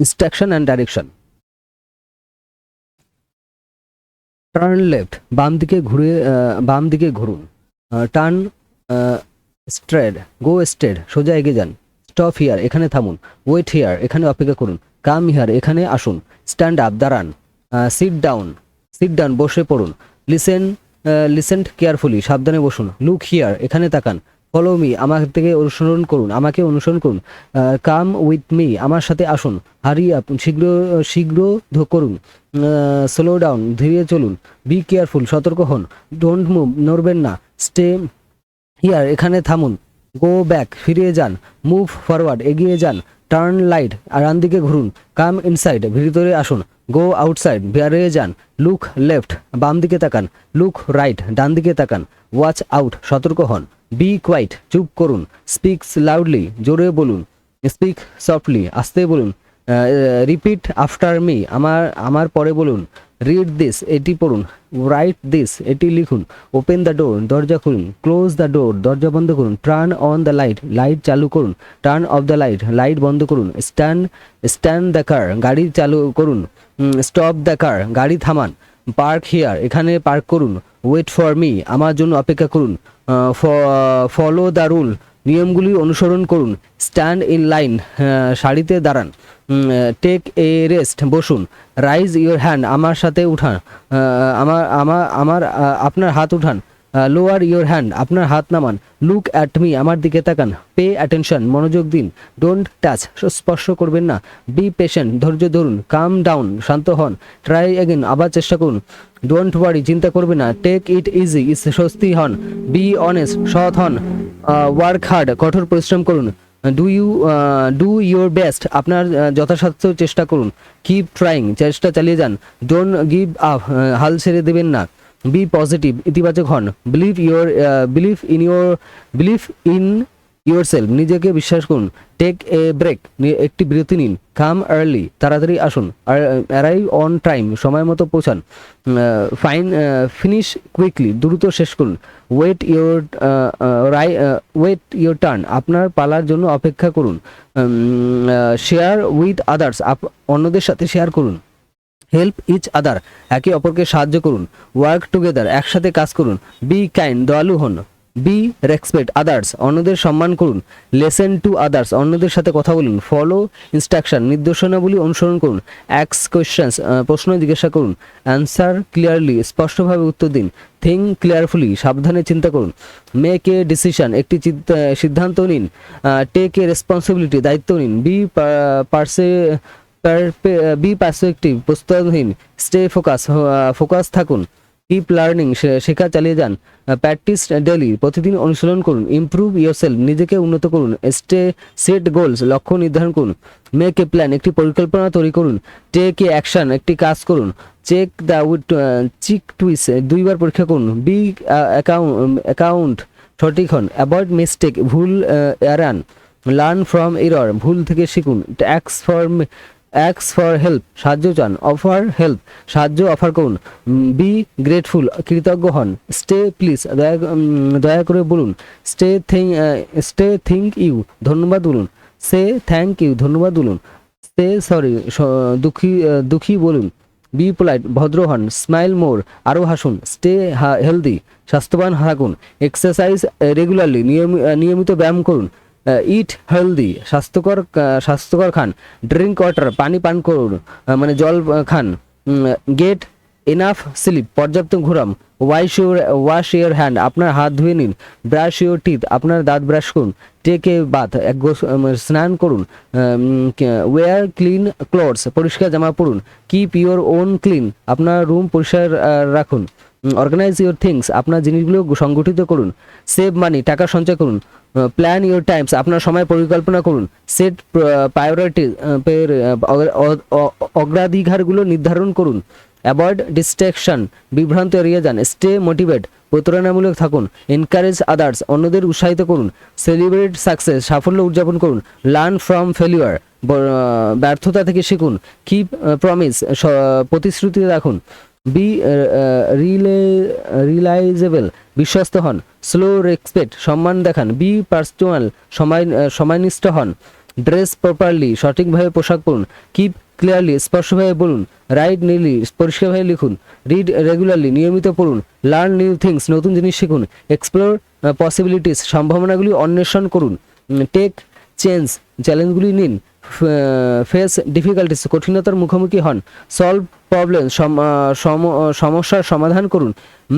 Instruction and direction. Turn left, বাম দিকে ঘুরুন। Turn straight, go straight, সোজা এগিয়ে যান। স্টপ হিয়ার, এখানে থামুন। ওয়েট হিয়ার, এখানে অপেক্ষা করুন। কাম হিয়ার, এখানে আসুন। স্ট্যান্ড আপ, দাঁড়ান। সিট ডাউন, বসে পড়ুন। লিসেন কেয়ারফুলি, সাবধানে বসুন। লুক হিয়ার, এখানে তাকান। ফলো মি, আমাকে অনুসরণ করুন। কাম উইথ মি, আমার সাথে আসুন। হারি আপ, শীঘ্র করুন। স্লো ডাউন, ধীরে চলুন। বি কেয়ারফুল, সতর্ক হন। ডোন্ট মুভ, নড়বেন না। স্টে হিয়ার, এখানে থামুন। গো ব্যাক, ফিরে যান। মুভ ফরওয়ার্ড, এগিয়ে যান। টার্ন লাইট, ডান দিকে ঘুরুন। কাম ইনসাইড, ভিতরে আসুন। গো আউটসাইড, বেরিয়ে যান। লুক লেফট, বাম দিকে তাকান। লুক রাইট, ডান দিকে তাকান। ওয়াচ আউট, সতর্ক হন। বি কোয়াইট, চুপ করুন। স্পিকস লাউডলি, জোরে বলুন। স্পিক সফটলি, আস্তে বলুন। রিপিট আফটার মি, আমার পরে বলুন। রিড দিস, এটি পড়ুন। রাইট দিস, এটি লিখুন। ওপেন দ্য ডোর, দরজা খুলুন। ক্লোজ দ্য ডোর, দরজা বন্ধ করুন। Turn on the light, light চালু করুন। Turn off the light, light বন্ধ করুন। স্ট্যান্ড দ্য কার, গাড়ি চালু করুন। স্টপ দ্য কার, গাড়ি থামান। পার্ক হিয়ার, এখানে পার্ক করুন। ওয়েট ফর মি, আমার জন্য অপেক্ষা করুন। ফলো দ্য রুল, নিয়মগুলি অনুসরণ করুন। স্ট্যান্ড ইন লাইন, সারিতে দাঁড়ান। টেক এ রেস্ট, বসুন। রাইজ ইউর হ্যান্ড, আমার সাথে উঠান। আপনার হাত উঠান। লোয়ার ইউর হ্যান্ড, আপনার হাত নামান। লুক অ্যাট মি, আমার দিকে তাকান। পে অ্যাটেনশন, মনোযোগ দিন। ডোন্ট টাচ, স্পর্শ করবেন না। বি পেশেন্ট, ধৈর্য ধরুন। কাম ডাউন, শান্ত হন। ট্রাই এগেন, আবার চেষ্টা করুন। ডোন্ট ওয়ারি, চিন্তা করবেন না। টেক ইট ইজি, স্বস্তি হন। বি অনেস্ট, সৎ হন। ওয়ার্ক হার্ড, কঠোর পরিশ্রম করুন। ডু ইউর বেস্ট, আপনার যথাসাধ্য চেষ্টা করুন। কিপ ট্রাইং, চেষ্টা চালিয়ে যান। ডোন্ট গিভ আপ, হাল ছেড়ে দেবেন না। বি পজিটিভ, ইতিবাচক হন। বিলিভ ইন ইউর সেলফ, নিজেকে বিশ্বাস করুন। টেক এ ব্রেক, একটি বিরতি নিন। কাম আর্লি, তাড়াতাড়ি আসুন। অ্যারাইভ অন টাইম, সময় মতো পৌঁছান। ফিনিশ কুইকলি, দ্রুত শেষ করুন। ওয়েট ইউর টার্ন, আপনার পালার জন্য অপেক্ষা করুন। শেয়ার উইথ আদার্স, অন্যদের সাথে শেয়ার করুন। হেল্প ইচ আদার, একে অপরকে সাহায্য করুন। ওয়ার্ক টুগেদার, একসাথে কাজ করুন। বি কাইন্ড, দয়ালু হন। বি রেসপেক্ট আদার্স, অন্যদের সম্মান করুন। লেসেন টু আদার্স, অন্যদের সাথে কথা বলুন। ফলো ইনস্ট্রাকশন, নির্দেশনাবলী অনুসরণ করুন। অ্যাক্স কোয়েশ্চেন্স, প্রশ্ন জিজ্ঞাসা করুন। অ্যান্সার ক্লিয়ারলি, স্পষ্টভাবে উত্তর দিন। থিঙ্ক ক্লিয়ারফুলি, সাবধানে চিন্তা করুন। মেক এ ডিসিশন, একটি সিদ্ধান্ত নিন। টেক এ রেসপন্সিবিলিটি, দায়িত্ব নিন। বি পারসপেক্টিভ, প্রস্তুতহীন। স্টে ফোকাস থাকুন। কিপ লার্নিং, শেখা চালিয়ে যান। প্র্যাকটিস ডেলি, প্রতিদিন অনুশীলন করুন। ইমপ্রুভ ইয়োরসেলফ, নিজেকে উন্নত করুন। সেট গোলস, লক্ষ্য নির্ধারণ করুন। মেক এ প্ল্যান, একটি পরিকল্পনা তৈরি করুন। টেক এ অ্যাকশন, একটি কাজ করুন। চিক টুইস, দুইবার পরীক্ষা করুন। বি অ্যাকাউন্ট, সঠিক হন। অ্যাভয়েড মিস্টেক, ভুল এড়ান। লার্ন ফ্রম এরর, ভুল থেকে শিখুন। অ্যাক্স ফর হেল্প, সাহায্য চান। অফার হেল্প, সাহায্য অফার করুন। বি গ্রেটফুল, কৃতজ্ঞ হন। স্টে প্লিজ, দয়া করে বলুন। থ্যাংক ইউ, ধন্যবাদ বলুন। সে থ্যাংক ইউ, ধন্যবাদ বলুন। সে সরি, দুঃখী বলুন। বি পোলাইট, ভদ্র হন। স্মাইল মোর, আরও হাসুন। স্টে হেলদি, স্বাস্থ্যবান থাকুন। এক্সারসাইজ রেগুলারলি, নিয়মিত ব্যায়াম করুন। ইট হেলদি, স্বাস্থ্যকর খান। ড্রিঙ্ক ওয়াটার, পানি পান করুন, মানে জল খান। গেট এনাফ স্লিপ, পর্যাপ্ত ঘুরাম। ওয়াশ ইউর হ্যান্ড, আপনার হাত ধুয়ে নিন। ব্রাশ ইউর টিথ, আপনার দাঁত ব্রাশ করুন। টেক এ বাথ, স্নান করুন। ওয়্যার ক্লিন ক্লোথস, পরিষ্কার জামা পরুন। কিপ ইউর ওন ক্লিন, আপনার রুম পরিষ্কার রাখুন। অর্গানাইজ ইউর থিংস, আপনার জিনিসগুলো সংগঠিত করুন। সেভ মানি, টাকা সঞ্চয় করুন। প্ল্যান ইউর টাইমস, আপনার সময় পরিকল্পনা করুন। সেট প্রায়োরিটি, অগ্রাধিকারগুলো নির্ধারণ করুন। অ্যাভয়েড ডিস্ট্রাকশন, বিভ্রান্ত এড়িয়ে যান। স্টে মোটিভেট, প্রতারণামূলক থাকুন। এনকারেজ আদার্স, অন্যদের উৎসাহিত করুন। সেলিব্রেট সাকসেস, সাফল্য উদযাপন করুন। লার্ন ফ্রম ফেলিওর, ব্যর্থতা থেকে শিখুন। কিপ প্রমিস, প্রতিশ্রুতি রাখুন। বি রিলাইজেবল, বিশ্বস্ত হন। স্লো রেসপেক্ট, সম্মান দেখান। বি পার্সোনাল, সময়নিষ্ঠ হন। ড্রেস প্রপারলি, সঠিকভাবে পোশাক পরুন। কিপ ক্লিয়ারলি, স্পষ্টভাবে বলুন। রাইট নিলি, পরিষ্কারভাবে লিখুন। রিড রেগুলারলি, নিয়মিত পড়ুন। লার্ন নিউ থিংস, নতুন জিনিস শিখুন। এক্সপ্লোর পসিবিলিটিস, সম্ভাবনাগুলি অন্বেষণ করুন। টেক চেঞ্জ, চ্যালেঞ্জগুলি নিন। ফেস ডিফিকাল্টিস, কঠিনতার মুখোমুখি হন। সলভ প্রবলেম, সমস্যার সমাধান করুন।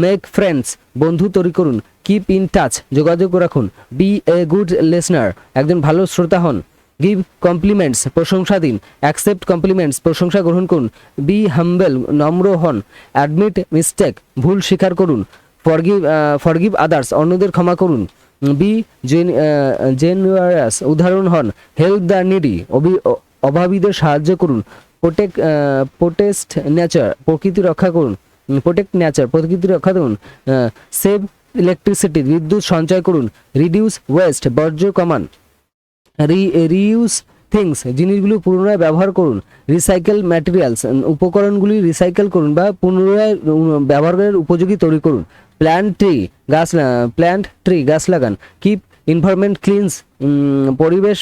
মেক ফ্রেন্ডস, বন্ধু তৈরি করুন। কিপ ইন টাচ, যোগাযোগ রাখুন। বি এ গুড লিসনার, একজন ভালো শ্রোতা হন। গিভ কমপ্লিমেন্টস, প্রশংসা দিন। অ্যাকসেপ্ট কমপ্লিমেন্টস, প্রশংসা গ্রহণ করুন। বি হাম্বেল, নম্র হন। অ্যাডমিট মিস্টেক, ভুল স্বীকার করুন। ফরগিভ আদার্স, অন্যদের ক্ষমা করুন। বি জেনুয়ারাস, উদাহরণ হন। হেল্প দ্য নিডি, অভাবীদের সাহায্য করুন। প্রোটেস্ট নেচার, প্রকৃতি রক্ষা করুন। প্রোটেক্ট নেচার, প্রকৃতি রক্ষা করুন। সেভ ইলেকট্রিসিটি, বিদ্যুৎ সঞ্চয় করুন। রিডিউস ওয়েস্ট, বর্জ্য কমান। রিইউজ থিংস, জিনিসগুলো পুনরায় ব্যবহার করুন। রিসাইকেল ম্যাটেরিয়ালস, উপকরণগুলি রিসাইকেল করুন বা পুনরায় ব্যবহারের উপযোগী তৈরি করুন। প্ল্যান্ট ট্রি, গাছ লাগান। কিপ এনভায়রনমেন্ট ক্লিনস, পরিবেশ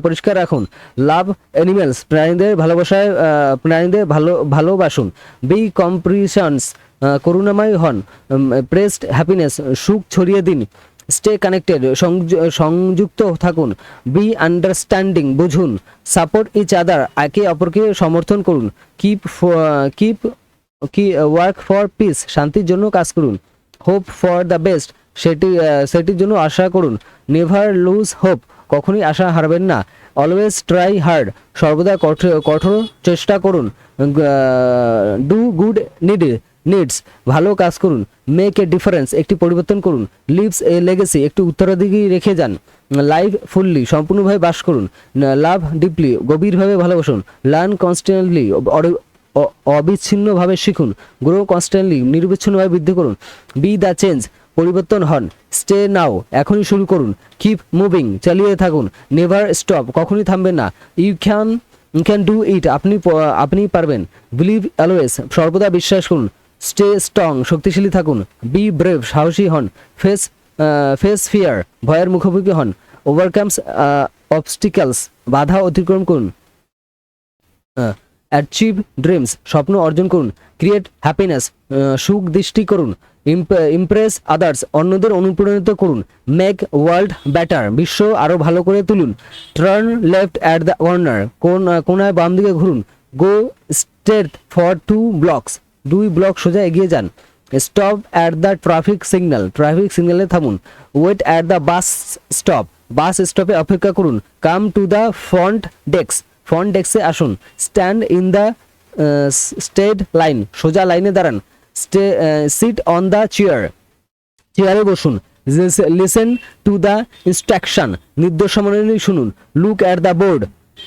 পরিষ্কার রাখুন। লাভ অ্যানিমেলস, প্রাণীদের ভালোবাসুন। বি কম্প্রিশনস, করুণাময় হন। প্রেস্ট হ্যাপিনেস, সুখ ছড়িয়ে দিন। স্টে কানেক্টেড, সংযুক্ত থাকুন। বি আন্ডারস্ট্যান্ডিং, বুঝুন। সাপোর্ট ইচ আদার, একে অপরকে সমর্থন করুন। কিপ ওয়ার্ক ফর পিস, শান্তির জন্য কাজ করুন। হোপ ফর দ্য বেস্ট, সেটির জন্য আশা করুন। নেভার লুজ হোপ, কখনোই আশা হারবেন না। অলওয়েজ ট্রাই হার্ড, সর্বদা কঠোর চেষ্টা করুন। ডু গুড নিডস, ভালো কাজ করুন। মেক এ ডিফারেন্স, একটি পরিবর্তন করুন। লিভস এ লেগেসি, একটি উত্তরাধিকারী রেখে যান। লাইভ ফুললি, সম্পূর্ণভাবে বাস করুন। লাভ ডিপলি, গভীরভাবে ভালোবাসুন। লার্ন কনস্ট্যান্টলি, অবিচ্ছিন্নভাবে শিখুন। গ্রো কনস্ট্যান্টলি, নিরবিচ্ছিন্নভাবে বৃদ্ধি করুন। বি দ্য চেঞ্জ, পরিবর্তন হন। স্টে নাও, এখনই শুরু করুন। কিপ মুভিং, চালিয়ে থাকুন। নেভার স্টপ, কখনই থামবেন না। ইউ ক্যান ডু ইট, আপনি পারবেন। বিলিভ অলওয়েজ, সর্বদা বিশ্বাস করুন। স্টে স্ট্রং, শক্তিশালী থাকুন। বি ব্রেভ, সাহসী হন। ফেস ফিয়ার, ভয়ের মুখোমুখি হন। ওভারকামস অবস্টিকেলস, বাধা অতিক্রম করুন। অ্যাচিভ ড্রিমস, স্বপ্ন অর্জন করুন। ক্রিয়েট হ্যাপিনেস, সুখ দৃষ্টি করুন। ইমপ্রেস আদার্স, অন্যদের অনুপ্রাণিত করুন। মেক ওয়ার্ল্ড বেটার, বিশ্ব আরও ভালো করে তুলুন। Turn left at the corner, কোনায় বাম দিকে ঘুরুন। Go straight for 2 blocks, 2 block সোজা এগিয়ে যান। স্টপ অ্যাট দ্য ট্রাফিক সিগন্যালে থামুন। ওয়েট অ্যাট দ্য বাস স্টপে অপেক্ষা করুন। কাম টু দ্য ফ্রন্ট ডেস্কে আসুন। Stand in the straight line, সোজা লাইনে দাঁড়ান। সিট অন দ্য চেয়ারে বসুন। লিসেন টু দ্য ইনস্ট্রাকশন, নির্দেশনাবলী শুনুন। লুক অ্যাট দ্য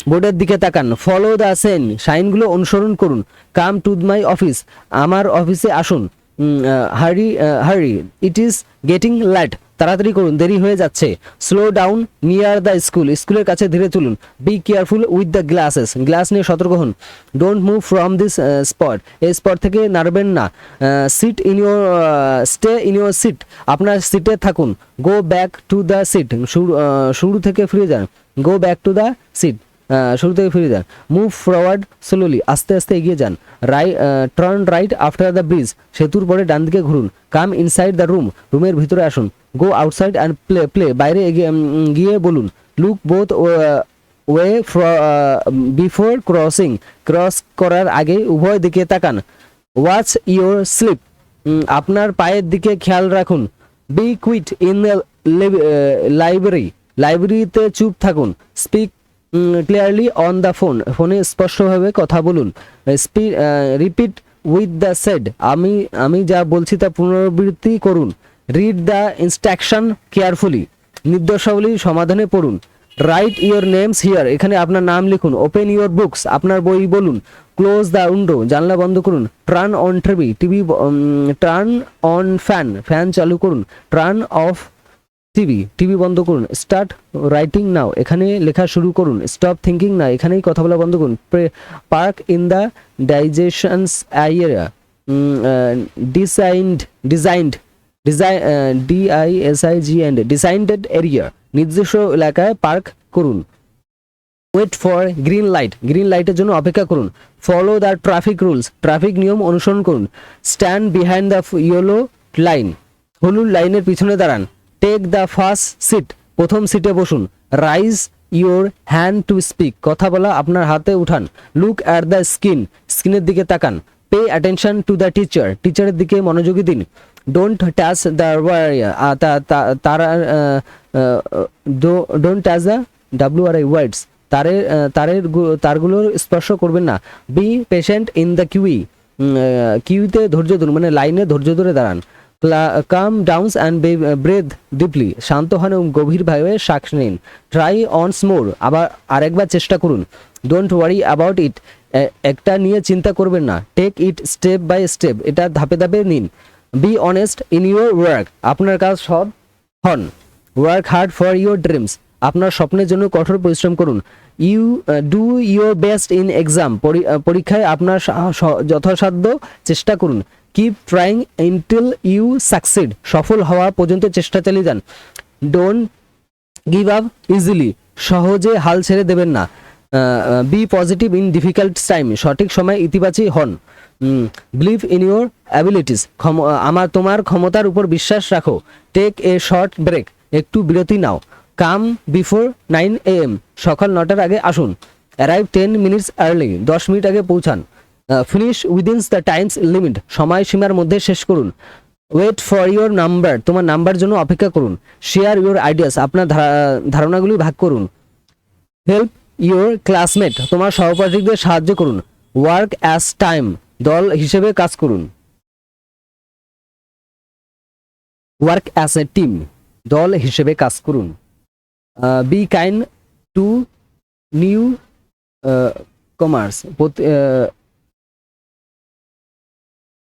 বোর্ডের দিকে তাকান। ফলো দ্য সাইনগুলো অনুসরণ করুন। কাম টু মাই অফিস, আমার অফিসে আসুন। হারি, ইট ইজ গেটিং লেট, তাড়াতাড়ি করুন, দেরি হয়ে যাচ্ছে। স্লো ডাউন নিয়ার দ্য স্কুলের কাছে ধীরে চলুন। Be careful with the glass নিয়ে সতর্ক হন। Don't move from this spot, এই স্পট থেকে নাড়বেন না। স্টে ইন ইউর সিট, আপনার সিটে থাকুন। Go back to the seat, শুরু থেকে ফিরে যান। Go back to the seat, শুরু থেকে ফিরে যান। মুভ ফরওয়ার্ড স্লোলি, আস্তে আস্তে এগিয়ে যান। Turn right after the bridge, সেতুর পরে ডান দিকে ঘুরুন। কাম ইনসাইড দ্য রুমের ভিতরে আসুন। গো আউটসাইড অ্যান্ড প্লে, বাইরে গিয়ে বলুন। Look both way before cross করার আগে উভয় দিকে তাকান। ওয়াচ ইয়োর স্লিপ, আপনার পায়ের দিকে খেয়াল রাখুন। বি কুইট ইন লাইব্রেরিতে চুপ থাকুন। স্পিক ক্লিয়ারলি অন দ্য ফোনে স্পষ্টভাবে কথা বলুন। রিপিট উইথ দ্য সেড, আমি যা বলছি তা পুনরাবৃত্তি করুন। রিড দ্য ইনস্ট্রাকশন কেয়ারফুলি, নির্দেশাবলী সমাধানে পড়ুন। রাইট ইয়োর নেমস হিয়ার, এখানে আপনার নাম লিখুন। ওপেন ইয়োর বুকস, আপনার বই বলুন। ক্লোজ দ্য উইন্ডো, জানলা বন্ধ করুন। Turn on turn on fan চালু করুন। টার্ন অফ টিভি বন্ধ করুন। স্টার্ট রাইটিং নাও, এখানে লেখা শুরু করুন। স্টপ থিঙ্কিং না, এখানেই কথা বলা বন্ধ করুন। Park in the digestions area, designed DISIGND decided area, নির্দিষ্ট এলাকায় পার্ক করুন। Wait for green light, green লাইটের জন্য অপেক্ষা করুন। Follow the traffic rules, traffic নিয়ম অনুসরণ করুন। Stand behind the yellow line, হলুদ লাইনের পিছনে দাঁড়ান। টেক দ্য ফার্স্ট সিট, প্রথম সিটে বসুন। Rise your hand to speak, কথা বলা আপনার হাতে উঠান। লুক অ্যাট দ্য স্ক্রিনের দিকে তাকান। Pay attention to the teacher, টিচারের দিকে মনোযোগী দিন। Don't touch the don't touch the WRI ওয়ার্ডস, তারগুলোর স্পর্শ করবেন না। বি পেশেন্ট ইন দ্য কিউতে ধৈর্য ধরুন, মানে লাইনে ধৈর্য ধরে দাঁড়ান। কাম ডাউনস অ্যান্ড ব্রেথ ডিপলি, শান্ত হন এবং গভীরভাবে শ্বাস নিন। ট্রাই অনস মোর, আবার আরেকবার চেষ্টা করুন। ডোন্ট ওয়ারি অ্যাবাউট ইট, একটা নিয়ে চিন্তা করবেন না। Take it step by step, এটা ধাপে ধাপে নিন। Be honest in your work, আপনার কাজ সৎ হন। Work hard for your dreams, আপনার স্বপ্নের জন্য কঠোর পরিশ্রম করুন। You do your best in exam, পরীক্ষায় আপনার যথাসাধ্য চেষ্টা করুন। Keep trying until you succeed, সফল হওয়া পর্যন্ত চেষ্টা চালিয়ে যান। ডোন্ট গিভ আপ ইজিলি, সহজে হাল ছেড়ে দেবেন না। Be positive in difficult time, সঠিক সময় ইতিবাচী হন। বিলিভ ইন ইউর অ্যাবিলিটিস, তোমার ক্ষমতার উপর বিশ্বাস রাখো। টেক এ শর্ট ব্রেক, একটু বিরতি নাও। কাম বিফোর 9 AM, সকাল 9টার আগে আসুন। অ্যারাইভ 10 মিনিটস আর্লি, 10 মিনিট আগে পৌঁছান। Finish within the Times limit, সময়সীমার মধ্যে শেষ করুন। ওয়েট ফর ইউর নাম্বার, তোমার নাম্বার জন্য অপেক্ষা করুন। শেয়ার ইউর আইডিয়াস, আপনার ধারণাগুলি ভাগ করুন। হেল্প ইউর ক্লাসমেট, তোমার সহপাঠীদের সাহায্য করুন। ওয়ার্ক অ্যাজ টাইম, দল হিসেবে কাজ করুন। ওয়ার্ক অ্যাজ এ টিম, দল হিসেবে কাজ করুন। Be kind to new commerce,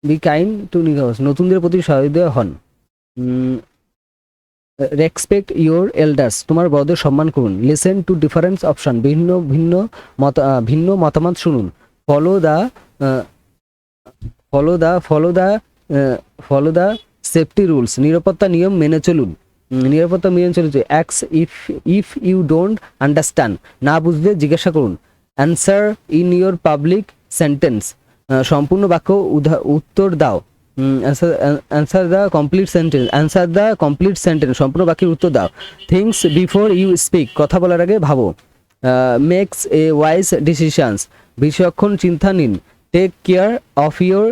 be kind to new commerce, নতুনদের প্রতি সহৃদয় হন। রেসপেক্ট ইউর এল্ডার্স, তোমার বড়দের সম্মান করুন। লিসেন টু ডিফারেন্স অপশন, ভিন্ন মতামত শুনুন। ফলো দ্য সেফটি রুলস, নিরাপত্তা নিয়ম মেনে চলুন। অ্যাক্স ইফ ইউ ডোন্ট আন্ডারস্ট্যান্ড, না বুঝলে জিজ্ঞাসা করুন। Answer in your public sentence, সম্পূর্ণ বাক্য উত্তর দাও। অ্যান্সার দ্য কমপ্লিট সেন্টেন্স, সম্পূর্ণ বাক্যের উত্তর দাও। থিংস বিফোর ইউ স্পিক, কথা বলার আগে ভাবো। মেক্স এ ওয়াইজ ডিসিশনস, বিচক্ষণ চিন্তা নিন। Take care of your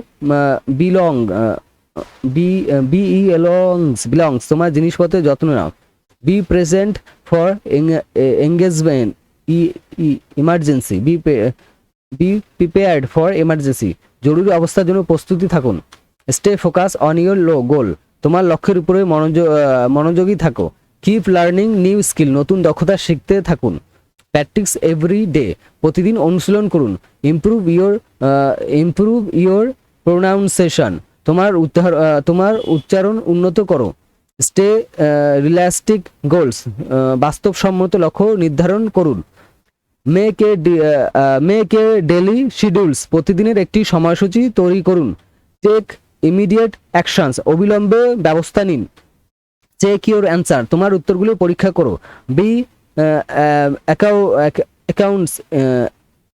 belongs, তোমার জিনিসপত্রের যত্ন নাও। Be present for engagement emergency, be prepared for emergency, জরুরি অবস্থার জন্য প্রস্তুতি থাকুন। Stay focus on your goal, তোমার লক্ষ্যের উপরে মনোযোগী থাকো। কিপ লার্নিং নিউ স্কিল, নতুন দক্ষতা শিখতে থাকুন। প্র্যাকটিস এভরি ডে, প্রতিদিন অনুশীলন করুন। ইমপ্রুভ ইউর প্রোনাউন্সিয়েশন, তোমার উচ্চারণ উন্নত করো। স্টে রিয়ালিস্টিক গোলস, বাস্তবসম্মত লক্ষ্য নির্ধারণ করুন। মেক এ ডেলি শিডিউলস, প্রতিদিনের একটি সময়সূচি তৈরি করুন। টেক ইমিডিয়েট অ্যাকশনস, অবিলম্বে ব্যবস্থা নিন। চেক ইউর অ্যান্সার, তোমার উত্তরগুলো পরীক্ষা করো। বি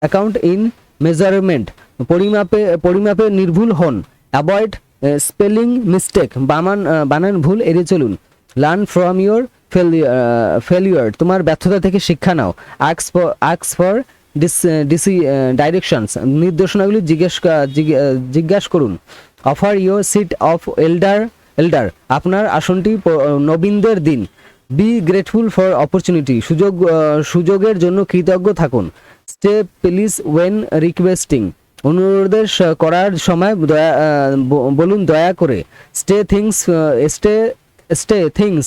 অ্যাকাউন্ট ইন মেজারমেন্ট, পরিমাপে নির্ভুল হন। অ্যাভয়েড স্পেলিং মিস্টেক, বানান ভুল এড়িয়ে চলুন। লার্ন ফ্রম ইউর ফেলিওর, তোমার ব্যর্থতা থেকে শিক্ষা নাও। আক্স ফর ডাইরেকশনস, নির্দেশনাগুলি জিজ্ঞাসা করুন। Offer your seat of elder, আপনার আসনটি নবীনদের দিন। বি গ্রেটফুল ফর অপরচুনিটি, সুযোগের জন্য কৃতজ্ঞ থাকুন। স্টে প্লিজ ওয়েন রিকোয়েস্টিং, অনুরোধের করার সময় বলুন দয়া করে। Stay things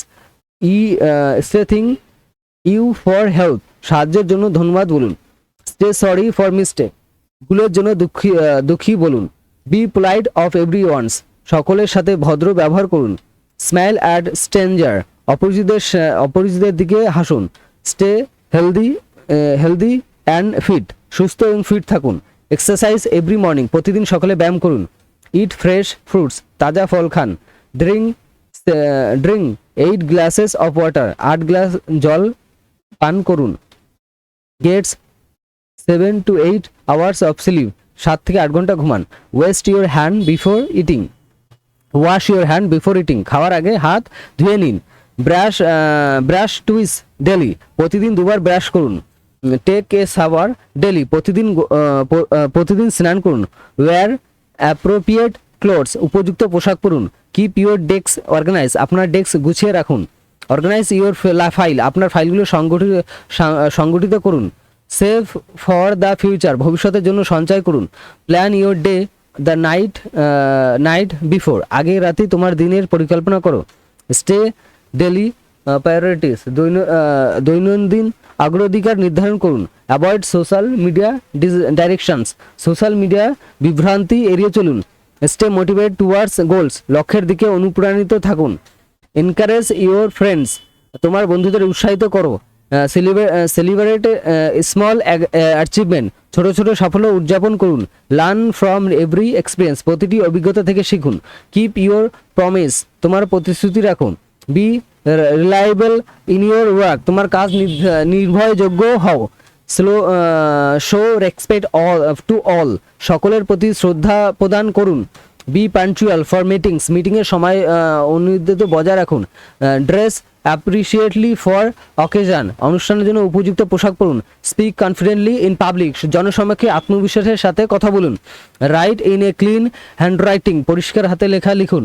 you for help, সাহায্যের জন্য ধন্যবাদ বলুন। স্টে সরি ফর মিস্টেক, ভুলের জন্য দুঃখী বলুন। Be polite of every ones, সকলের সাথে ভদ্র ব্যবহার করুন। স্মাইল অ্যাট স্ট্রেঞ্জার, অপরিচিতদের দিকে হাসুন। স্টে হেলদি অ্যান্ড ফিট, সুস্থ এবং ফিট থাকুন। এক্সারসাইজ এভরি মর্নিং, প্রতিদিন সকালে ব্যায়াম করুন। ইট ফ্রেশ ফ্রুটস, তাজা ফল খান। Drink drink 8 glasses of water, 8 glass জল পান করুন। Gets 7 to 8 hours of sleep, 7 থেকে 8 ঘন্টা ঘুমান। Waste your hand before eating, wash your hand before eating, খাওয়ার আগে হাত ধুয়ে নিন। ব্রাশ টুইস ডেলি, প্রতিদিন দুবার ব্রাশ করুন। টেক এ শাওয়ার ডেলি, প্রতিদিন স্নান করুন। ওয়্যার অ্যাপ্রোপ্রিয়েট ক্লোথস, উপযুক্ত পোশাক পরুন। কিপ ইউর ডেস্ক অর্গানাইজ, আপনার ডেস্ক গুছিয়ে রাখুন। অর্গানাইজ ইউর ফাইল, আপনার ফাইলগুলো সংগঠিত করুন। সেভ ফর দ্য ফিউচার, ভবিষ্যতের জন্য সঞ্চয় করুন। Plan your day the night before, আগের রাতে তোমার দিনের পরিকল্পনা করো। স্টে ডেলি প্রায়োরিটিস, দৈনন্দিন অগ্রাধিকার নির্ধারণ করুন। Avoid social media directions, social media বিভ্রান্তি এড়িয়ে চলুন। স্টে মোটিভেট টুয়ার্ডস গোলস, লক্ষ্যের দিকে অনুপ্রাণিত থাকুন। এনকারেজ ইউর ফ্রেন্ডস, তোমার বন্ধুদের উৎসাহিত করো। সেলিব্রেট স্মল অ্যাচিভমেন্ট, ছোট ছোট সাফল্য উদযাপন করুন। লার্ন ফ্রম এভরি এক্সপিরিয়েন্স, প্রতিটি অভিজ্ঞতা থেকে শিখুন। কিপ ইউর প্রমিস, তোমার প্রতিশ্রুতি রাখুন। Be reliable in your work, তোমার কাজ নির্ভরযোগ্য হও। শো রেসপেক্ট টু অল, সকলের প্রতি শ্রদ্ধা প্রদান করুন। বি পাঞ্চুয়াল ফর মিটিংস, মিটিংয়ের সময় অনুনির্দিষ্ট বজায় রাখুন। ড্রেস অ্যাপ্রিসিয়েটলি ফর অকেশন, অনুষ্ঠানের জন্য উপযুক্ত পোশাক পরুন। স্পিক কনফিডেন্টলি ইন পাবলিক, জনসমক্ষে আত্মবিশ্বাসের সাথে কথা বলুন। Right in a clean handwriting, পরিষ্কার হাতে লেখা লিখুন।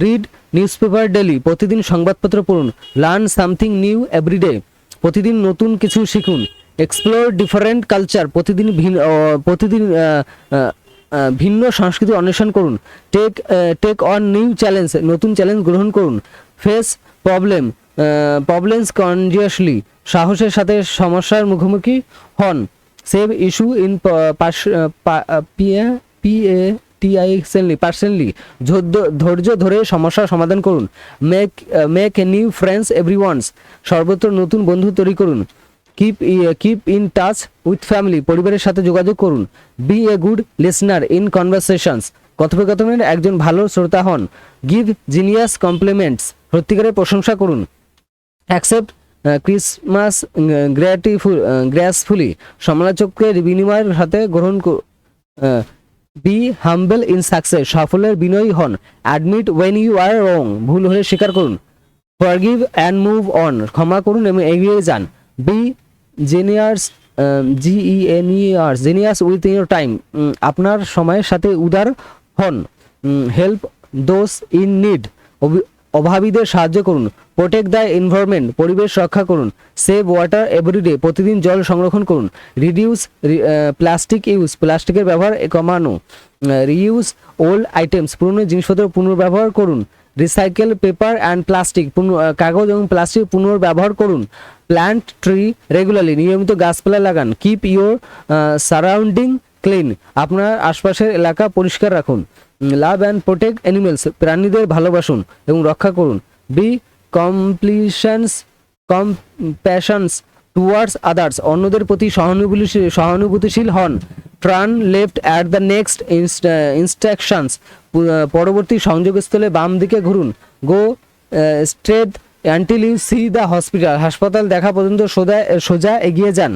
রিড নিউজ পেপার ডেলি, প্রতিদিন সংবাদপত্র পড়ুন। লার্ন সামথিং নিউ এভরিডে, প্রতিদিন নতুন কিছু শিখুন। এক্সপ্লোর ডিফারেন্ট কালচার, প্রতিদিন ভিন্ন সংস্কৃতি অন্বেষণ করুন। টেক অন নিউ চ্যালেঞ্জ, নতুন চ্যালেঞ্জ গ্রহণ করুন। ফেস প্রবলেমস কনজিয়াসলি, সাহসের সাথে সমস্যার মুখোমুখি হন। সেভ ইস্যু ইন পার্সেনলি, ধৈর্য ধরে সমস্যার সমাধান করুন। Make a new friends everyones, সর্বত্র নতুন বন্ধু তৈরি করুন। Keep in touch with family, পরিবারের সাথে যোগাযোগ করুন। Be a good listener in conversations, কথোপকথনের একজন ভালো শ্রোতা হন। গিভ জিনিয়াস কমপ্লিমেন্টস, সত্যিকারের প্রশংসা করুন। অ্যাকসেপ্ট ক্রিসমাস গ্রেসফুলি, সমালোচকের বিনিময়ের সাথে গ্রহণ বি হাম্বল ইন সাকসেস, সাফল্যের বিনয়ী হন। অ্যাডমিট ওয়েন ইউ আর রং, ভুল হলে স্বীকার করুন। ফরগিভ অ্যান্ড মুভ অন, ক্ষমা করুন এবং এগিয়ে যান। Be generous genius with your time, আপনার সময়ের সাথে উদার হন। হেল্প দোজ ইন নিড, অভাবীদের সাহায্য করুন। প্রোটেক্ট দ্য এনভায়রনমেন্ট, পরিবেশ রক্ষা করুন। সেভ ওয়াটার এভরিডে, প্রতিদিন জল সংরক্ষণ করুন। রিডিউস প্লাস্টিক ইউজ, প্লাস্টিকের ব্যবহার কমানো। রিইউজ ওল্ড আইটেমস, পুরনো জিনিসপত্র পুনর্ব্যবহার করুন। রিসাইকেল পেপার অ্যান্ড প্লাস্টিক, কাগজ এবং প্লাস্টিক পুনর্ব্যবহার করুন। প্ল্যান্ট ট্রি রেগুলারলি, নিয়মিত গাছপালা লাগান। কিপ ইউর সারাউন্ডিং ক্লিন, আপনার আশপাশের এলাকা পরিষ্কার রাখুন। লাভ অ্যান্ড প্রোটেক্ট অ্যানিমেলস, প্রাণীদের ভালোবাসুন এবং রক্ষা করুন। বি কম্প্যাশনস টুয়ার্ডস আদার্স, অন্যদের প্রতি সহানুভূতিশীল হন। Turn left at the next instructions, পরবর্তী সংযোগস্থলে বাম দিকে ঘুরুন। Go straight until you see the hospital, হাসপাতাল দেখা পর্যন্ত সোজা এগিয়ে যান।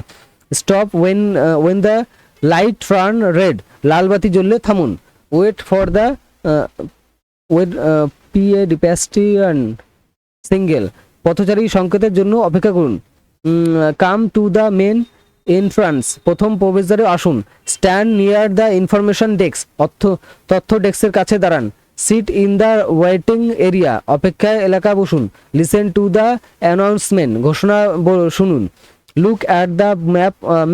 Stop when the light turn red, লাল বাতি জ্বললে থামুন। Wait for the pedestrian single, পথচারী সংকেতের জন্য অপেক্ষা করুন। Come to the main entrance, প্রথম প্রবেশদ্বারে আসুন। Stand near the information desk, তথ্য ডেস্কের কাছে দাঁড়ান। Sit in the waiting area, অপেক্ষায় এলাকা বসুন। লিসেন টু দ্য অ্যানাউন্সমেন্ট, ঘোষণা শুনুন। Look at the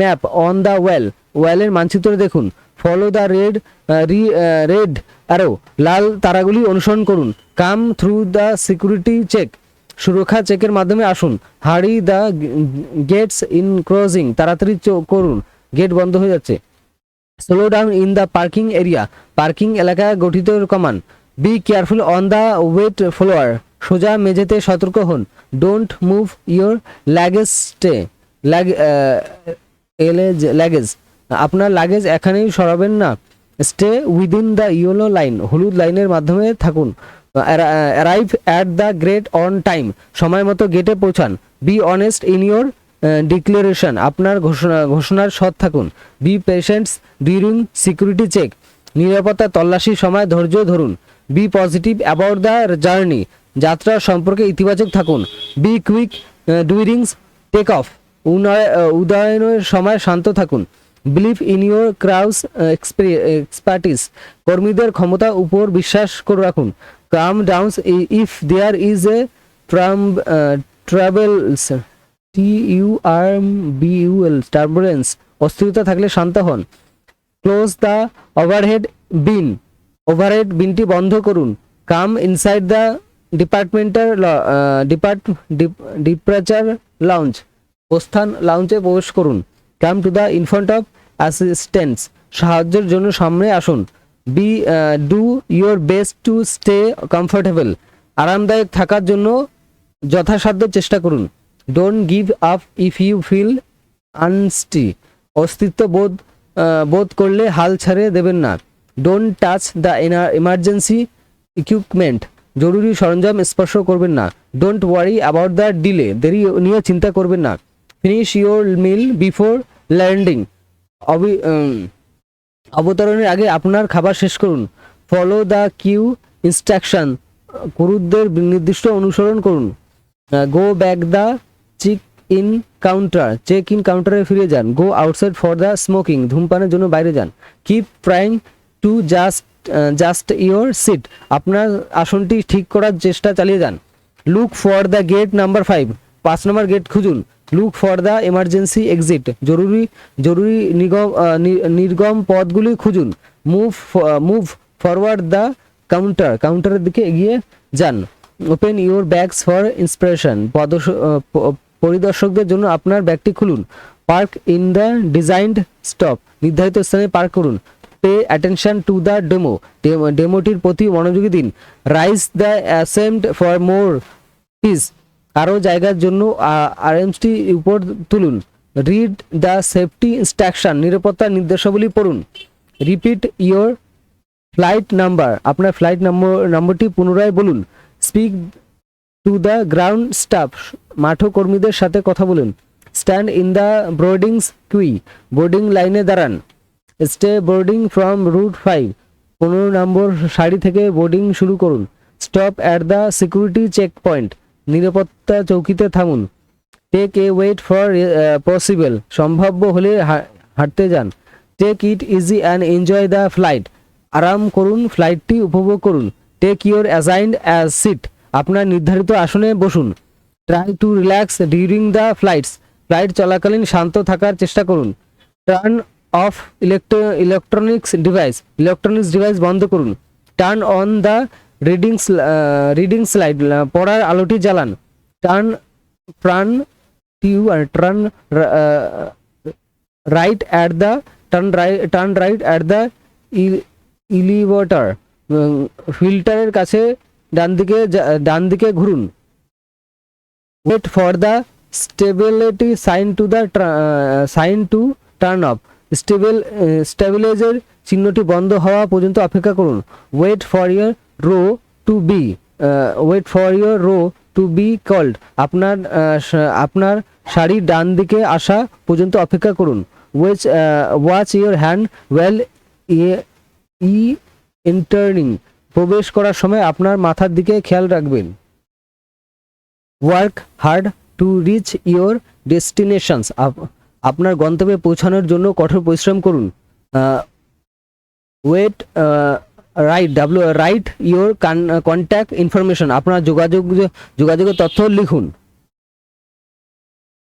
map on the ওয়ালের মানচিত্র দেখুন। ফলো দ্য রেড অ্যারো, লাল তারাগুলি অনুসরণ করুন। Come through the security check, সুরক্ষা চেকের মাধ্যমে আসুন। হারি দ্য গেটস ইন ক্রসিং, তাড়াতাড়ি করুন, গেট বন্ধ হয়ে যাচ্ছে। Slow down in the parking area, parking এলাকায় গঠিত কমান। Be careful on the wet floor, সোজা মেঝেতে সতর্ক হন। ডোন্ট মুভ ইউর লাগেজ, আপনার লাগেজ এখানেই সরাবেন না। Stay within the yellow line, হলুদ লাইনের মাধ্যমে থাকুন। Arrive at the gate on time, সময় মতো গেটে পৌঁছান। Be honest in your declaration, আপনার ঘোষণার সৎ থাকুন। Be patients during security check, নিরাপত্তা তল্লাশির সময় ধৈর্য ধরুন। Be positive about the journey, যাত্রার সম্পর্কে ইতিবাচক থাকুন। Be quick during take off, উদয়নের সময় শান্ত থাকুন। Believe in your crew's expertise, কর্মীদের ক্ষমতা উপর বিশ্বাস করে রাখুন। Calm down if there is a travels turbulence, অস্থিরতা থাকলে শান্ত হন। Close the overhead bin, overhead বিনটি বন্ধ করুন। Come inside the departure lounge, প্রস্থান লাউঞ্জে প্রবেশ করুন। Come to the in front of assistance, সাহায্যের জন্য সামনে আসুন। B do your best to stay comfortable, আরামদায়ক থাকার জন্য যথাসাধ্য চেষ্টা করুন। Don't give up if you feel unsteady, অস্তিত্ব বোধ করলে হাল ছাড়ে দেবেন না। Don't touch the emergency equipment, জরুরি সরঞ্জাম স্পর্শ করবেন না। Don't worry about the delay, দেরি নিয়ে চিন্তা করবেন না। Finish your meal before landing, অবতরণের আগে আপনার খাবার শেষ করুন। ফলো দ্য কিউ ইনস্ট্রাকশন, কুরুদের নির্দিষ্ট অনুসরণ করুন। Go back the check in কাউন্টারে ফিরে যান। Go outside for the smoking, ধূমপানের জন্য বাইরে যান। Keep trying to just your seat, আপনার আসনটি ঠিক করার চেষ্টা চালিয়ে যান। Look for the gate number 5, 5 নম্বর গেট খুঁজুন। Look for the emergency exit, জরুরি নির্গম পথগুলি খুঁজুন। মুভ ফরওয়ার্ড দ্য কাউন্টারের দিকে এগিয়ে যান। Open your bags for inspiration, পরিদর্শকদের জন্য আপনার ব্যাগটি খুলুন। Park in the designed stop, নির্ধারিত স্থানে পার্ক করুন। পে অ্যাটেনশন টু দ্য ডেমোটির প্রতি মনোযোগী দিন। Raise the assembled for more piece, আরও জায়গার জন্য আরেঞ্জটি উপর তুলুন। রিড দ্য সেফটি ইনস্ট্রাকশন, নিরাপত্তার নির্দেশাবলী পড়ুন। রিপিট ইয়োর ফ্লাইট নাম্বার, আপনার ফ্লাইট নম্বরটি পুনরায় বলুন। Speak to the ground staff, মাঠ কর্মীদের সাথে কথা বলুন। Stand in the boarding queue, boarding লাইনে দাঁড়ান। স্টে বোর্ডিং ফ্রম রুট 5, 15 নম্বর সারি থেকে বোর্ডিং শুরু করুন। Stop at the security check point, নিরাপত্তা চৌকিতে থামুন। Take a wait for possible, সম্ভাব্য হলে হাঁটতে যান। Take it easy and enjoy the flight, আরাম করুন, ফ্লাইটটি উপভোগ করুন। টেক ইউর অ্যাসাইন্ড সিট, আপনার নির্ধারিত আসনে বসুন। Try to relax during the flight চলাকালীন শান্ত থাকার চেষ্টা করুন। টার্ন অফ ইলেকট্রনিক্স ডিভাইস বন্ধ করুন। Turn on the reading slide, পড়ার আলোটি জ্বালান। Turn right at the elevator, ফিল্টারের কাছে ডান দিকে ঘুরুন। Wait for the stability sign to turn off, stabiliser চিহ্নটি বন্ধ হওয়া পর্যন্ত অপেক্ষা করুন। Wait for your row to be called, আপনার সারি ডান দিকে আসা পর্যন্ত অপেক্ষা করুন। Watch your hand well entering, প্রবেশ করার সময় আপনার মাথার দিকে খেয়াল রাখবেন। Work hard to reach your destinations, আপনার গন্তব্যে পৌঁছানোর জন্য কঠোর পরিশ্রম করুন। রাইট ইয়োর কন্ট্যাক্ট ইনফরমেশন, আপনার যোগাযোগের তথ্য লিখুন।